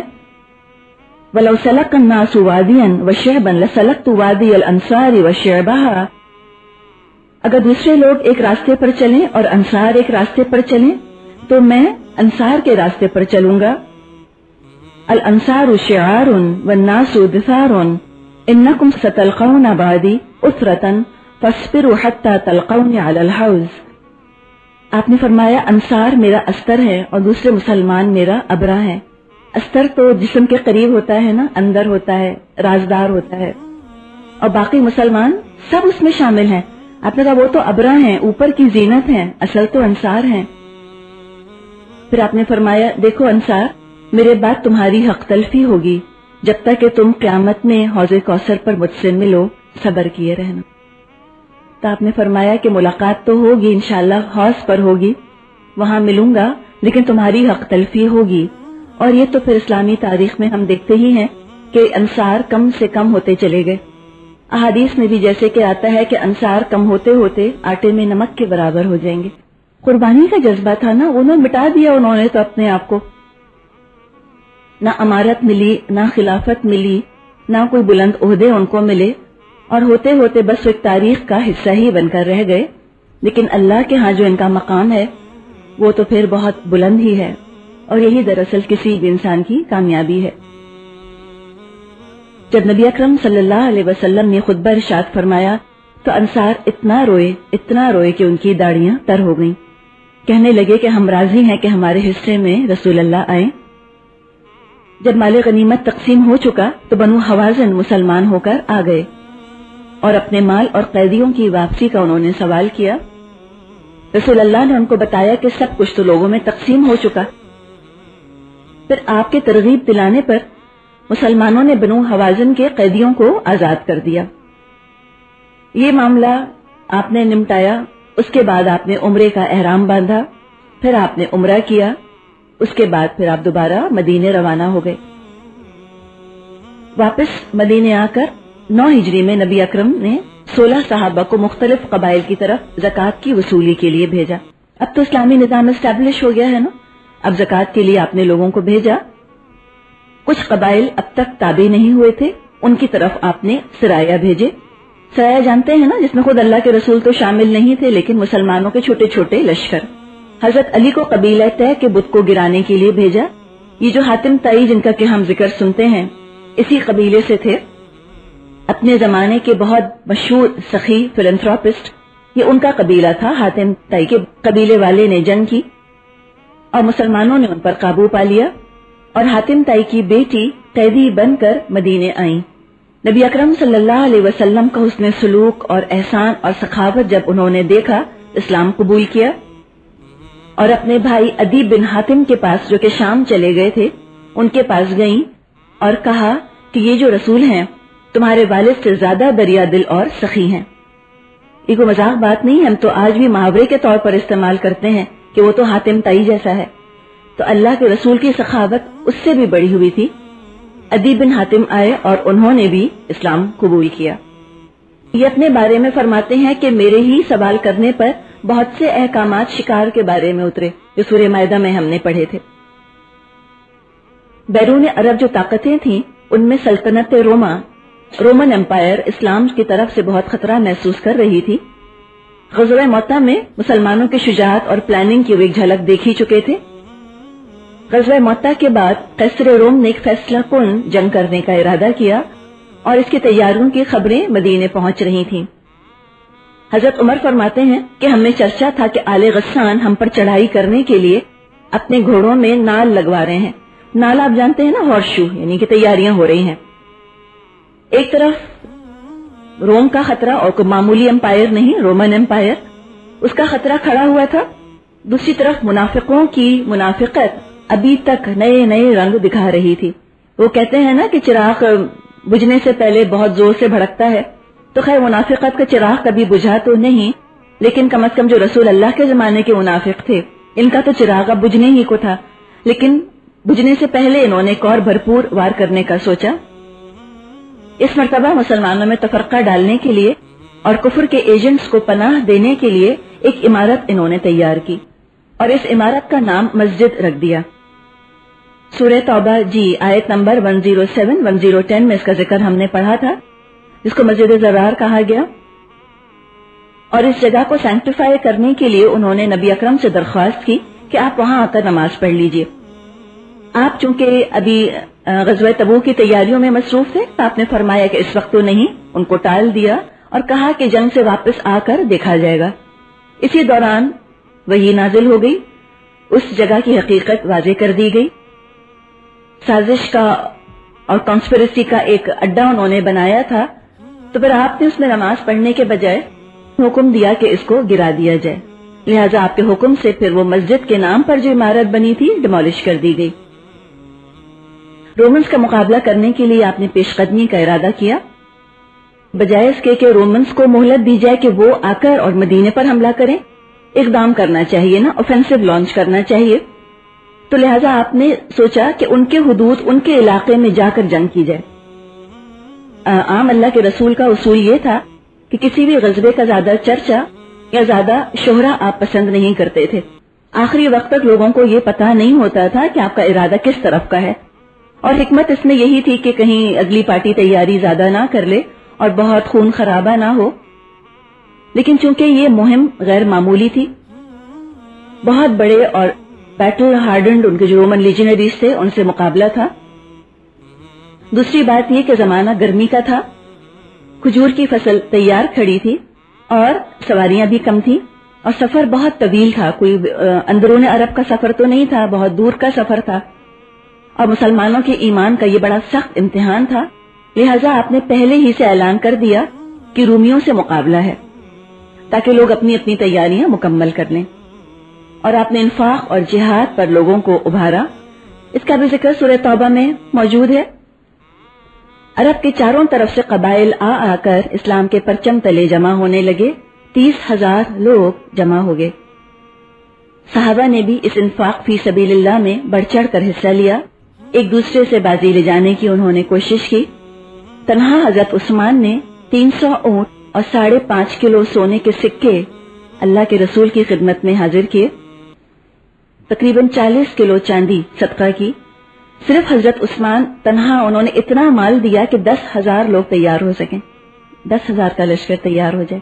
وَلَوْ سَلَكَ النَّاسُ وَادِيًا وَشِعْبًا لَسَلَكْتُ وَادِيَ الْأَنصَارِ وَشِعْبَهَا، اگر دوسرے لوگ ایک راستے پر چلیں اور انصار ایک راستے پر چلیں تو میں انصار کے راستے پر چلوں گا۔ الانصار شعار والناس دثار انکم ستلقون بعدی اثرتا فاصبروا حتی تلقون علی الحوض، آپ نے فرمایا انصار میرا استر ہے اور دوسرے مسلمان میرا ابرہ ہے۔ استر تو جسم کے قریب ہوتا ہے نا، اندر ہوتا ہے، رازدار ہوتا ہے، اور باقی مسلمان سب اس میں شامل ہیں۔ آپ نے کہا وہ تو ابرہ ہیں، اوپر کی زینت ہیں، اصل تو انصار ہیں۔ پھر آپ نے فرمایا دیکھو انصار، میرے بعد تمہاری حق تلفی ہوگی جب تک کہ تم قیامت میں حوض کوثر پر مجھ سے ملو، صبر کیے رہنا۔ تو آپ نے فرمایا کہ ملاقات تو ہوگی انشاءاللہ، حوض پر ہوگی، وہاں ملوں گا، لیکن تمہاری حق تلفی ہوگی۔ اور یہ تو پھر اسلامی تاریخ میں ہم دیکھتے ہی ہیں کہ انصار کم سے کم ہوتے چلے گئے۔ احادیث میں بھی جیسے کہ آتا ہے کہ انصار کم ہوتے ہوتے آٹے میں نمک کے برابر ہو جائیں گے۔ قربانی کا جذبہ تھا نا، انہوں نے مٹا دیا، انہوں نے تو اپنے آپ کو، نہ امارت ملی، نہ خلافت ملی، نہ کوئی بلند عہدے ان کو ملے، اور ہوتے ہوتے بس ایک تاریخ کا حصہ ہی بن کر رہ گئے۔ لیکن اللہ کے ہاں جو ان کا مقام ہے وہ تو پھر بہت بلند ہی ہے، اور یہی دراصل کسی بھی انسان کی کامیابی ہے۔ جب نبی اکرم صلی اللہ علیہ وسلم نے خطبہ ارشاد فرمایا تو انصار اتنا روئے کہ ان کی داڑیاں تر ہو گئیں، کہنے لگے کہ ہم راضی ہیں کہ ہمارے حصے میں رسول اللہ آئیں۔ جب مال غنیمت تقسیم ہو چکا تو بنو حوازن مسلمان ہو کر آ گئے اور اپنے مال اور قیدیوں کی واپسی کا انہوں نے سوال کیا۔ رسول اللہ نے ان کو بتایا کہ سب کچھ تو لوگوں میں تقسیم ہو چکا۔ پھر آپ کے ترغیب دلانے پر مسلمانوں نے بنو حوازن کے قیدیوں کو آزاد کر دیا۔ یہ معاملہ آپ نے نمٹایا، اس کے بعد آپ نے عمرے کا احرام باندھا، پھر آپ نے عمرہ کیا، اس کے بعد پھر آپ دوبارہ مدینے روانہ ہو گئے۔ واپس مدینے آ کر 9 ہجری میں نبی اکرم نے 16 صحابہ کو مختلف قبائل کی طرف زکوٰۃ کی وصولی کے لیے بھیجا۔ اب تو اسلامی نظام اسٹیبلش ہو گیا ہے نا، اب زکوٰۃ کے لیے آپ نے لوگوں کو بھیجا۔ کچھ قبائل اب تک تابع نہیں ہوئے تھے، ان کی طرف آپ نے سرایا بھیجے۔ سرایا جانتے ہیں نا، جس میں خود اللہ کے رسول تو شامل نہیں تھے لیکن مسلمانوں کے چھوٹے چھوٹے لشکر۔ حضرت علی کو قبیلہ طے کے بت کو گرانے کے لیے بھیجا۔ یہ جو حاتم طائی جن کا کہ ہم ذکر سنتے ہیں، اسی قبیلے سے تھے۔ اپنے زمانے کے بہت مشہور سخی فلنتھراپسٹ، یہ ان کا قبیلہ تھا۔ حاتم طائی کے قبیلے والے نے جنگ کی اور مسلمانوں نے ان پر قابو پا لیا، اور حاتم طائی کی بیٹی قیدی بن کر مدینے آئیں۔ نبی اکرم صلی اللہ علیہ وسلم کا حسن سلوک اور احسان اور سخاوت جب انہوں نے دیکھا، اسلام قبول کیا، اور اپنے بھائی عدی بن حاتم کے پاس جو کہ شام چلے گئے تھے، ان کے پاس گئیں اور کہا کہ یہ جو رسول ہیں تمہارے والد سے زیادہ دریا دل اور سخی ہیں۔ یہ کوئی مذاق بات نہیں، ہم تو آج بھی محاورے کے طور پر استعمال کرتے ہیں کہ وہ تو حاتم طائی جیسا ہے۔ تو اللہ کے رسول کی سخاوت اس سے بھی بڑی ہوئی تھی۔ عدی بن حاتم آئے اور انہوں نے بھی اسلام قبول کیا۔ یہ اپنے بارے میں فرماتے ہیں کہ میرے ہی سوال کرنے پر بہت سے احکامات شکار کے بارے میں اترے، جو سورہ مائدہ میں ہم نے پڑھے تھے۔ بیرون عرب جو طاقتیں تھیں، ان میں سلطنت رومن امپائر اسلام کی طرف سے بہت خطرہ محسوس کر رہی تھی۔ غزوہ موطا میں مسلمانوں کی شجاعت اور پلاننگ کی وہ ایک جھلک دیکھ ہی چکے تھے۔ غزوہ موطا کے بعد قیصر روم نے ایک فیصلہ کن جنگ کرنے کا ارادہ کیا، اور اس کی تیاریوں کی خبریں مدینے پہنچ رہی تھیں۔ حضرت عمر فرماتے ہیں کہ ہمیں چرچا تھا کہ آل غسان ہم پر چڑھائی کرنے کے لیے اپنے گھوڑوں میں نال لگوا رہے ہیں۔ نال آپ جانتے ہیں نا، ہارس شو، یعنی کہ تیاریاں ہو رہی ہیں۔ ایک طرف روم کا خطرہ، اور کوئی معمولی امپائر نہیں، رومن امپائر، اس کا خطرہ کھڑا ہوا تھا۔ دوسری طرف منافقوں کی منافقت ابھی تک نئے نئے رنگ دکھا رہی تھی۔ وہ کہتے ہیں نا کہ چراغ بجھنے سے پہلے بہت زور سے بھڑکتا ہے، تو خیر منافقت کا چراغ کبھی بجھا تو نہیں، لیکن کم از کم جو رسول اللہ کے زمانے کے منافق تھے، ان کا تو چراغ اب بجھنے ہی کو تھا، لیکن بجھنے سے پہلے انہوں نے ایک اور بھرپور وار کرنے کا سوچا۔ اس مرتبہ مسلمانوں میں تفرقہ ڈالنے کے لیے اور کفر کے ایجنٹس کو پناہ دینے کے لیے ایک عمارت انہوں نے تیار کی، اور اس عمارت کا نام مسجد رکھ دیا۔ سورہ توبہ آیت نمبر 107 110 میں اس کا ذکر ہم نے پڑھا تھا، جس کو مسجد زرار کہا گیا۔ اور اس جگہ کو سینکٹیفائی کرنے کے لیے انہوں نے نبی اکرم سے درخواست کی کہ آپ وہاں آ کر نماز پڑھ لیجئے۔ آپ چونکہ ابھی غزوہ تبوک کی تیاریوں میں مصروف تھے، تو آپ نے فرمایا کہ اس وقت تو نہیں، ان کو ٹال دیا اور کہا کہ جنگ سے واپس آ کر دیکھا جائے گا۔ اسی دوران وحی نازل ہو گئی، اس جگہ کی حقیقت واضح کر دی گئی۔ سازش کا اور کانسپریسی کا ایک اڈا انہوں نے بنایا تھا، تو پھر آپ نے اس میں نماز پڑھنے کے بجائے حکم دیا کہ اس کو گرا دیا جائے۔ لہٰذا آپ کے حکم سے پھر وہ مسجد کے نام پر جو عمارت بنی تھی ڈیمولش کر دی گئی۔ رومنز کا مقابلہ کرنے کے لیے آپ نے پیش قدمی کا ارادہ کیا، بجائے اس کے کہ رومنز کو مہلت دی جائے کہ وہ آ کر اور مدینے پر حملہ کریں، اقدام کرنا چاہیے نا، اوفینسو لانچ کرنا چاہیے۔ تو لہٰذا آپ نے سوچا کہ ان کے حدود، ان کے علاقے میں جا کر جنگ کی جائے۔ عام اللہ کے رسول کا اصول یہ تھا کہ کسی بھی غزوے کا زیادہ چرچا یا زیادہ شہرہ آپ پسند نہیں کرتے تھے۔ آخری وقت تک لوگوں کو یہ پتہ نہیں ہوتا تھا کہ آپ کا ارادہ کس طرف کا ہے، اور حکمت اس میں یہی تھی کہ کہیں اگلی پارٹی تیاری زیادہ نہ کر لے اور بہت خون خرابہ نہ ہو۔ لیکن چونکہ یہ مہم غیر معمولی تھی، بہت بڑے اور بیٹل ہارڈنڈ ان کے جو رومن لیجنریز تھے ان سے مقابلہ تھا۔ دوسری بات یہ کہ زمانہ گرمی کا تھا، کھجور کی فصل تیار کھڑی تھی اور سواریاں بھی کم تھیں، اور سفر بہت طویل تھا، کوئی اندرون عرب کا سفر تو نہیں تھا، بہت دور کا سفر تھا، اور مسلمانوں کے ایمان کا یہ بڑا سخت امتحان تھا۔ لہٰذا آپ نے پہلے ہی سے اعلان کر دیا کہ رومیوں سے مقابلہ ہے، تاکہ لوگ اپنی اپنی تیاریاں مکمل کر لیں، اور آپ نے انفاق اور جہاد پر لوگوں کو ابھارا۔ اس کا بھی ذکر سورہ توبہ میں موجود ہے۔ عرب کے چاروں طرف سے قبائل آ کر اسلام کے پرچم تلے جمع ہونے لگے، 30,000 لوگ جمع ہو گئے۔ صحابہ نے بھی اس انفاق فی سبیل اللہ میں بڑھ چڑھ کر حصہ لیا، ایک دوسرے سے بازی لے جانے کی انہوں نے کوشش کی۔ تنہا حضرت عثمان نے 300 اونٹ اور 5.5 کلو سونے کے سکے اللہ کے رسول کی خدمت میں حاضر کیے. تقریباً 40 کلو چاندی صدقہ کی. صرف حضرت عثمان تنہا انہوں نے اتنا مال دیا کہ 10,000 لوگ تیار ہو سکیں، 10,000 کا لشکر تیار ہو جائے.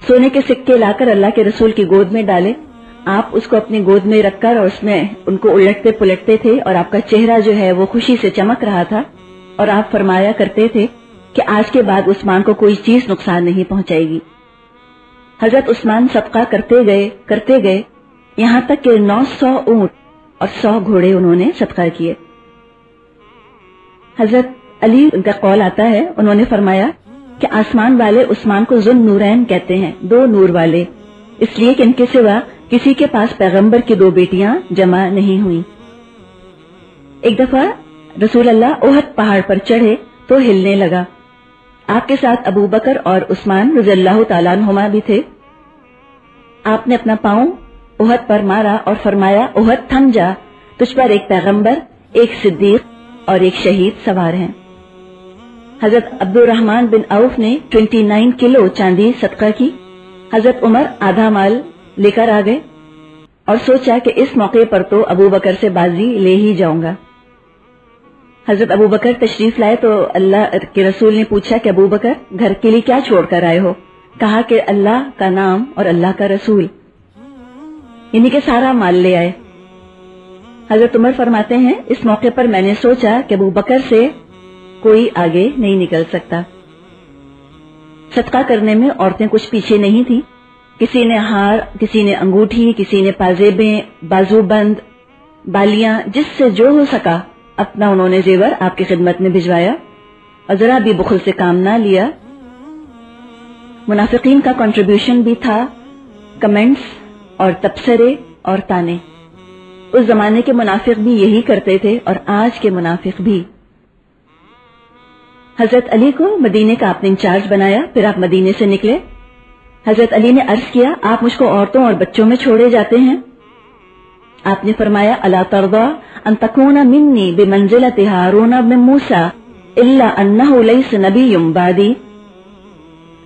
سونے کے سکے لا کر اللہ کے رسول کی گود میں ڈالے. آپ اس کو اپنی گود میں رکھ کر اور اس میں ان کو الٹتے پلٹتے تھے اور آپ کا چہرہ جو ہے وہ خوشی سے چمک رہا تھا. اور آپ فرمایا کرتے تھے کہ آج کے بعد عثمان کو کوئی چیز نقصان نہیں پہنچائے گی. حضرت عثمان صدقہ کرتے گئے یہاں تک کہ 900 اونٹ اور 100 گھوڑے انہوں نے صدقہ کیے. حضرت علی ان کا قول آتا ہے، انہوں نے فرمایا کہ آسمان والے عثمان کو ذو النورین کہتے ہیں، 2 نور والے، اس لیے کہ ان کے سوا کسی کے پاس پیغمبر کی 2 بیٹیاں جمع نہیں ہوئی. ایک دفعہ رسول اللہ احد پہاڑ پر چڑھے تو ہلنے لگا. آپ کے ساتھ ابو بکر اور عثمان رضی اللہ تعالیٰ عنہما بھی تھے. آپ نے اپنا پاؤں احد پر مارا اور فرمایا احد تھم جا، تجھ پر ایک پیغمبر، ایک صدیق اور ایک شہید سوار ہیں. حضرت عبد الرحمن بن عوف نے 29 کلو چاندی صدقہ کی. حضرت عمر آدھا مال لے کر آ گئے اور سوچا کہ اس موقع پر تو ابو بکر سے بازی لے ہی جاؤں گا. حضرت ابو بکر تشریف لائے تو اللہ کے رسول نے پوچھا کہ ابو بکر گھر کے لیے کیا چھوڑ کر آئے ہو؟ کہا کہ اللہ کا نام اور اللہ کا رسول، یعنی کہ سارا مال لے آئے. حضرت عمر فرماتے ہیں اس موقع پر میں نے سوچا کہ ابو بکر سے کوئی آگے نہیں نکل سکتا. صدقہ کرنے میں عورتیں کچھ پیچھے نہیں تھی. کسی نے ہار، کسی نے انگوٹھی، کسی نے پازیبیں، بازو بند، بالیاں، جس سے جو ہو سکا اپنا انہوں نے زیور آپ کی خدمت میں بھجوایا اور ذرا بھی بخل سے کام نہ لیا. منافقین کا کنٹریبیوشن بھی تھا، کمنٹس اور تبصرے اور تانے. اس زمانے کے منافق بھی یہی کرتے تھے اور آج کے منافق بھی. حضرت علی کو مدینے کا آپ نے انچارج بنایا، پھر آپ مدینے سے نکلے. حضرت علی نے عرض کیا آپ مجھ کو عورتوں اور بچوں میں چھوڑے جاتے ہیں. آپ نے فرمایا الا ترضى ان تكون مني بمنزلة هارون بن موسى الا انه ليس نبي بعدي.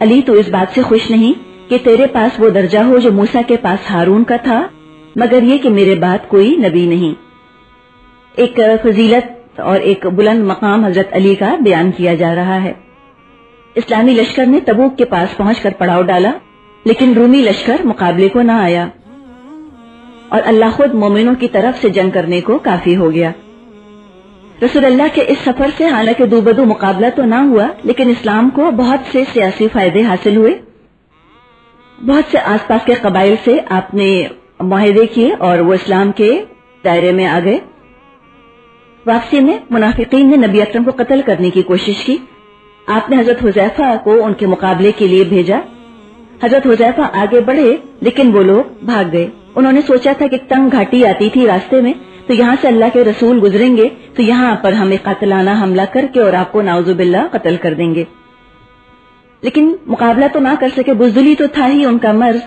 علی تو اس بات سے خوش نہیں کہ تیرے پاس وہ درجہ ہو جو موسیٰ کے پاس ہارون کا تھا، مگر یہ کہ میرے بعد کوئی نبی نہیں. ایک فضیلت اور ایک بلند مقام حضرت علی کا بیان کیا جا رہا ہے. اسلامی لشکر نے تبوک کے پاس پہنچ کر پڑاؤ ڈالا، لیکن رومی لشکر مقابلے کو نہ آیا اور اللہ خود مومنوں کی طرف سے جنگ کرنے کو کافی ہو گیا. رسول اللہ کے اس سفر سے حالانکہ دو بدو مقابلہ تو نہ ہوا، لیکن اسلام کو بہت سے سیاسی فائدے حاصل ہوئے. بہت سے آس پاس کے قبائل سے آپ نے معاہدے کیے اور وہ اسلام کے دائرے میں آ گئے. واپسی میں منافقین نے نبی اکرم کو قتل کرنے کی کوشش کی. آپ نے حضرت حذیفہ کو ان کے مقابلے کے لیے بھیجا. حضرت حذیفہ آگے بڑھے لیکن وہ لوگ بھاگ گئے. انہوں نے سوچا تھا کہ تنگ گھاٹی آتی تھی راستے میں، تو یہاں سے اللہ کے رسول گزریں گے تو یہاں پر ہمیں قاتلانہ حملہ کر کے اور آپ کو نعوذ باللہ قتل کر دیں گے. لیکن مقابلہ تو نہ کر سکے، بزدلی تو تھا ہی ان کا مرض.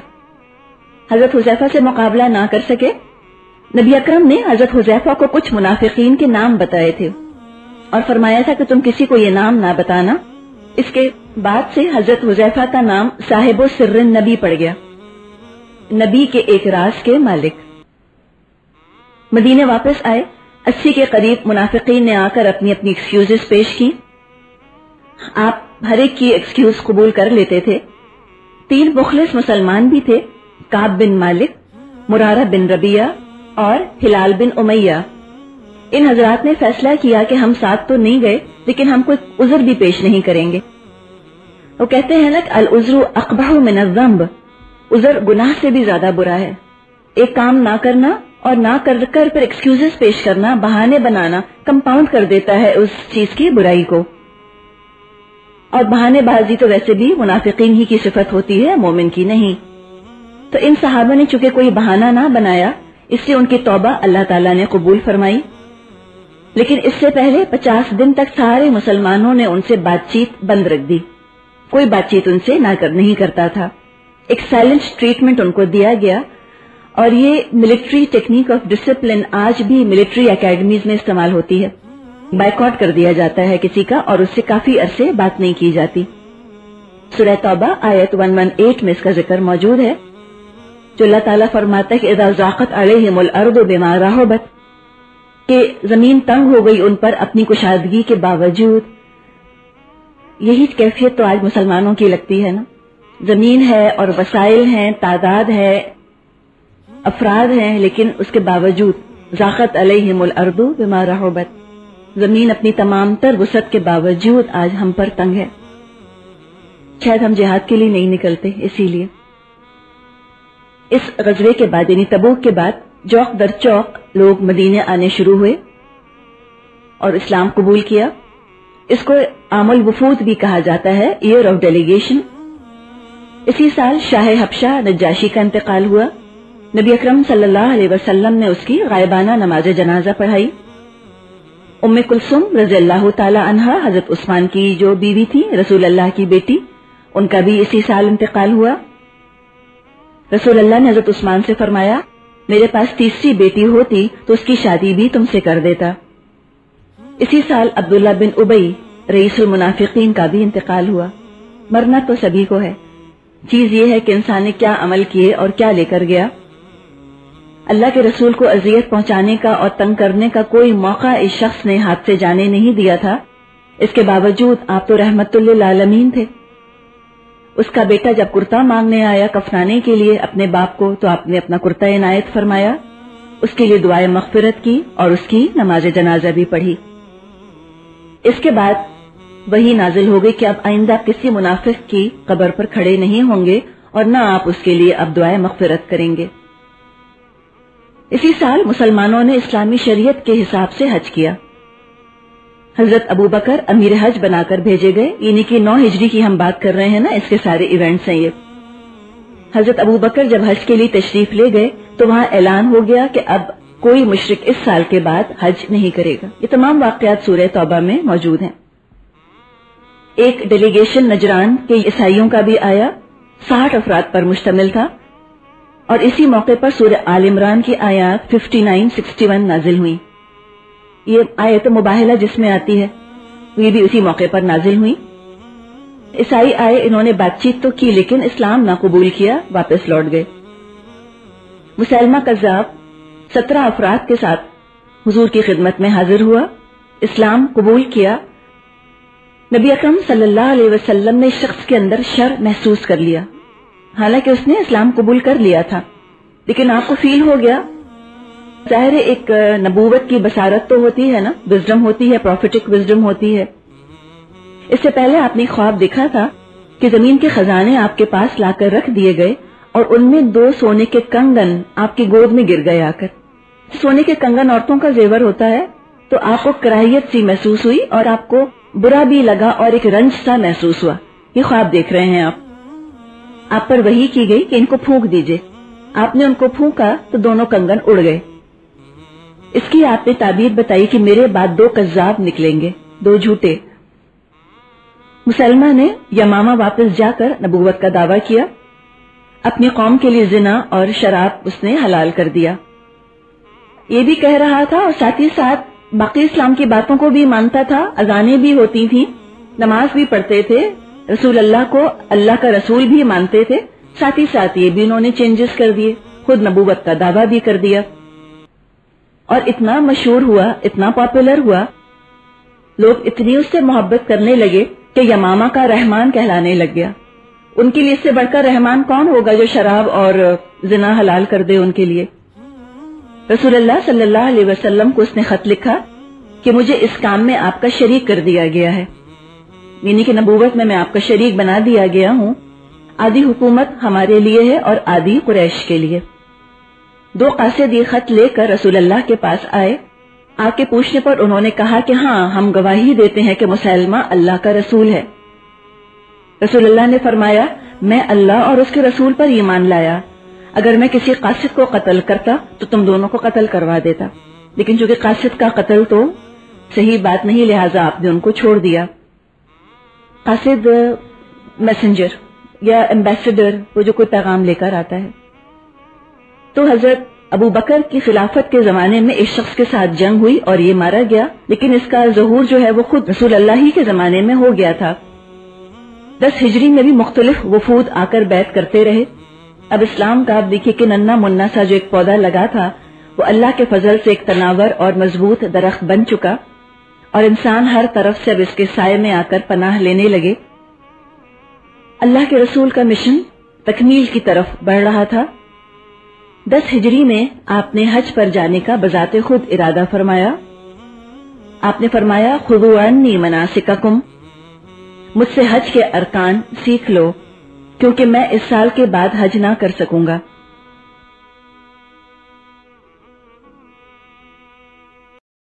حضرت حذیفہ سے مقابلہ نہ کر سکے. نبی اکرم نے حضرت حذیفہ کو کچھ منافقین کے نام بتائے تھے اور فرمایا تھا کہ تم کسی کو یہ نام نہ بتانا. اس کے بعد سے حضرت حذیفہ کا نام صاحب سر نبی پڑ گیا، نبی کے ایک راز کے مالک. مدینے واپس آئے. 80 کے قریب منافقین نے آ کر اپنی اپنی ایکسکیوزز پیش کی. آپ ہر ایک کی ایکسکیوز قبول کر لیتے تھے. 3 مخلص مسلمان بھی تھے، کعب بن مالک، مرارہ بن ربیعہ اور ہلال بن امیہ. ان حضرات نے فیصلہ کیا کہ ہم ساتھ تو نہیں گئے لیکن ہم کوئی عذر بھی پیش نہیں کریں گے. وہ کہتے ہیں نا کہ العذر اقبح من الذنب، عذر گناہ سے بھی زیادہ برا ہے. ایک کام نہ کرنا اور نہ کر کر پھر ایکسکیوزز پیش کرنا، بہانے بنانا کمپاؤنڈ کر دیتا ہے اس چیز کی برائی کو. اور بہانے بازی تو ویسے بھی منافقین ہی کی صفت ہوتی ہے، مومن کی نہیں. تو ان صحابہ نے چونکہ کوئی بہانہ نہ بنایا اس لیے ان کی توبہ اللہ تعالیٰ نے قبول فرمائی. لیکن اس سے پہلے 50 دن تک سارے مسلمانوں نے ان سے بات چیت بند رکھ دی. کوئی بات چیت ان سے نہیں کرتا تھا. ایک سائلنٹ ٹریٹمنٹ ان کو دیا گیا. اور یہ ملٹری ٹیکنیک آف ڈسپلن آج بھی ملٹری اکیڈمیز میں استعمال ہوتی ہے. بائیکاٹ کر دیا جاتا ہے کسی کا اور اس سے کافی عرصے بات نہیں کی جاتی. سورہ توبہ آیت 118 میں اس کا ذکر موجود ہے، جو اللہ تعالیٰ فرماتا ہے کہ اذا ضاقت علیہم الارض بما رحبت، کہ زمین تنگ ہو گئی ان پر اپنی کشادگی کے باوجود۔ یہی کیفیت تو آج مسلمانوں کی لگتی ہے نا، زمین ہے اور وسائل ہیں، تعداد ہے، افراد ہیں، لیکن اس کے باوجود ضاقت علیہم الارض بما رحبت، زمین اپنی تمام تر وسعت کے باوجود آج ہم پر تنگ ہے۔ شاید ہم جہاد کے لیے نہیں نکلتے اسی لیے۔ اس غزوے کے بعد یعنی تبوک کے بعد چوک در چوک لوگ مدینے آنے شروع ہوئے اور اسلام قبول کیا۔ اس کو عام الوفود بھی کہا جاتا ہے، ایئر آف ڈیلیگیشن۔ اسی سال شاہ حبشہ نجاشی کا انتقال ہوا۔ نبی اکرم صلی اللہ علیہ وسلم نے اس کی غائبانہ نماز جنازہ پڑھائی۔ ام کلثوم رضی اللہ تعالی عنہا حضرت عثمان کی جو بیوی تھی، رسول اللہ کی بیٹی، ان کا بھی اسی سال انتقال ہوا۔ رسول اللہ نے حضرت عثمان سے فرمایا، میرے پاس تیسری بیٹی ہوتی تو اس کی شادی بھی تم سے کر دیتا۔ اسی سال عبداللہ بن ابی رئیس المنافقین کا بھی انتقال ہوا۔ مرنا تو سبھی کو ہے، چیز یہ ہے کہ انسان نے کیا عمل کیے اور کیا لے کر گیا۔ اللہ کے رسول کو اذیت پہنچانے کا اور تنگ کرنے کا کوئی موقع اس شخص نے ہاتھ سے جانے نہیں دیا تھا، اس کے باوجود آپ تو رحمت للعالمین تھے۔ اس کا بیٹا جب کرتا مانگنے آیا کفنانے کے لیے اپنے باپ کو، تو آپ نے اپنا کرتا عنایت فرمایا، اس کے لیے دعائے مغفرت کی اور اس کی نماز جنازہ بھی پڑھی۔ اس کے بعد وہی نازل ہو گئی کہ اب آئندہ کسی منافق کی قبر پر کھڑے نہیں ہوں گے اور نہ آپ اس کے لیے اب دعائے مغفرت کریں گے۔ اسی سال مسلمانوں نے اسلامی شریعت کے حساب سے حج کیا۔ حضرت ابو بکر امیر حج بنا کر بھیجے گئے، یعنی کہ 9 ہجری کی ہم بات کر رہے ہیں نا، اس کے سارے ایونٹس ہیں یہ۔ حضرت ابو بکر جب حج کے لیے تشریف لے گئے تو وہاں اعلان ہو گیا کہ اب کوئی مشرک اس سال کے بعد حج نہیں کرے گا۔ یہ تمام واقعات سورہ توبہ میں موجود ہیں۔ ایک ڈیلیگیشن نجران کے عیسائیوں کا بھی آیا، 60 افراد پر مشتمل تھا، اور اسی موقع پر سورہ آل عمران کی آیات 59-61 نازل ہوئی۔ یہ آیت مباہلہ جس میں آتی ہے یہ بھی اسی موقع پر نازل ہوئی۔ عیسائی آئے، انہوں نے بات چیت تو کی لیکن اسلام نہ قبول کیا، واپس لوٹ گئے۔ مسیلمہ کذاب 17 افراد کے ساتھ حضور کی خدمت میں حاضر ہوا، اسلام قبول کیا۔ نبی اکرم صلی اللہ علیہ وسلم نے شخص کے اندر شر محسوس کر لیا، حالانکہ اس نے اسلام قبول کر لیا تھا، لیکن آپ کو فیل ہو گیا۔ ظاہر ایک نبوت کی بصارت تو ہوتی ہے نا، وزڈم ہوتی ہے، پروفیٹک وزڈم ہوتی ہے۔ اس سے پہلے آپ نے خواب دیکھا تھا کہ زمین کے خزانے آپ کے پاس لا کر رکھ دیے گئے اور ان میں 2 سونے کے کنگن آپ کی گود میں گر گئے آ کر۔ سونے کے کنگن عورتوں کا زیور ہوتا ہے، تو آپ کو کراہیت سی محسوس ہوئی اور آپ کو برا بھی لگا اور ایک رنج سا محسوس ہوا۔ یہ خواب دیکھ رہے ہیں آپ پر وحی کی گئی کہ ان کو پھونک دیجئے۔ آپ نے ان کو پھونکا تو دونوں کنگن اڑ گئے۔ اس کی آپ نے تعبیر بتائی کہ میرے بعد 2 کذاب نکلیں گے، 2 جھوٹے۔ مسلمہ نے یمامہ واپس جا کر نبوت کا دعویٰ کیا، اپنی قوم کے لیے زنا اور شراب اس نے حلال کر دیا۔ یہ بھی کہہ رہا تھا اور ساتھ ہی ساتھ باقی اسلام کی باتوں کو بھی مانتا تھا، اذانیں بھی ہوتی تھیں، نماز بھی پڑھتے تھے، رسول اللہ کو اللہ کا رسول بھی مانتے تھے، ساتھ ہی ساتھ یہ بھی انہوں نے چینجز کر دیے، خود نبوت کا دعویٰ بھی کر دیا، اور اتنا مشہور ہوا، اتنا پاپولر ہوا، لوگ اتنی اس سے محبت کرنے لگے کہ یمامہ کا رحمان کہلانے لگ گیا۔ ان کے لیے اس سے بڑھ کر رحمان کون ہوگا جو شراب اور زنا حلال کر دے ان کے لیے۔ رسول اللہ صلی اللہ علیہ وسلم کو اس نے خط لکھا کہ مجھے اس کام میں آپ کا شریک کر دیا گیا ہے، یعنی کہ نبوت میں آپ کا شریک بنا دیا گیا ہوں۔ آدھی حکومت ہمارے لیے ہے اور آدھی قریش کے لیے۔ 2 قاصد یہ خط لے کر رسول اللہ کے پاس آئے، آ کے پوچھنے پر انہوں نے کہا کہ ہاں، ہم گواہی دیتے ہیں کہ مسیلمہ اللہ کا رسول ہے۔ رسول اللہ نے فرمایا، میں اللہ اور اس کے رسول پر ایمان لایا، اگر میں کسی قاصد کو قتل کرتا تو تم دونوں کو قتل کروا دیتا، لیکن چونکہ قاصد کا قتل تو صحیح بات نہیں، لہٰذا آپ نے ان کو چھوڑ دیا۔ قاصد میسنجر یا ایمبیسڈر، وہ جو کوئی پیغام لے کر آتا ہے۔ تو حضرت ابو بکر کی خلافت کے زمانے میں اس شخص کے ساتھ جنگ ہوئی اور یہ مارا گیا، لیکن اس کا ظہور جو ہے وہ خود رسول اللہ ہی کے زمانے میں ہو گیا تھا۔ 10 ہجری میں بھی مختلف وفود آ کر بیعت کرتے رہے۔ اب اسلام کا آپ دیکھیے کہ ننا منا سا جو ایک پودا لگا تھا وہ اللہ کے فضل سے ایک تناور اور مضبوط درخت بن چکا، اور انسان ہر طرف سے اب اس کے سائے میں آ کر پناہ لینے لگے۔ اللہ کے رسول کا مشن تکمیل کی طرف بڑھ رہا تھا۔ 10 ہجری میں آپ نے حج پر جانے کا بذات خود ارادہ فرمایا۔ آپ نے فرمایا خذوا عنی مناسککم، مجھ سے حج کے ارکان سیکھ لو، کیونکہ میں اس سال کے بعد حج نہ کر سکوں گا۔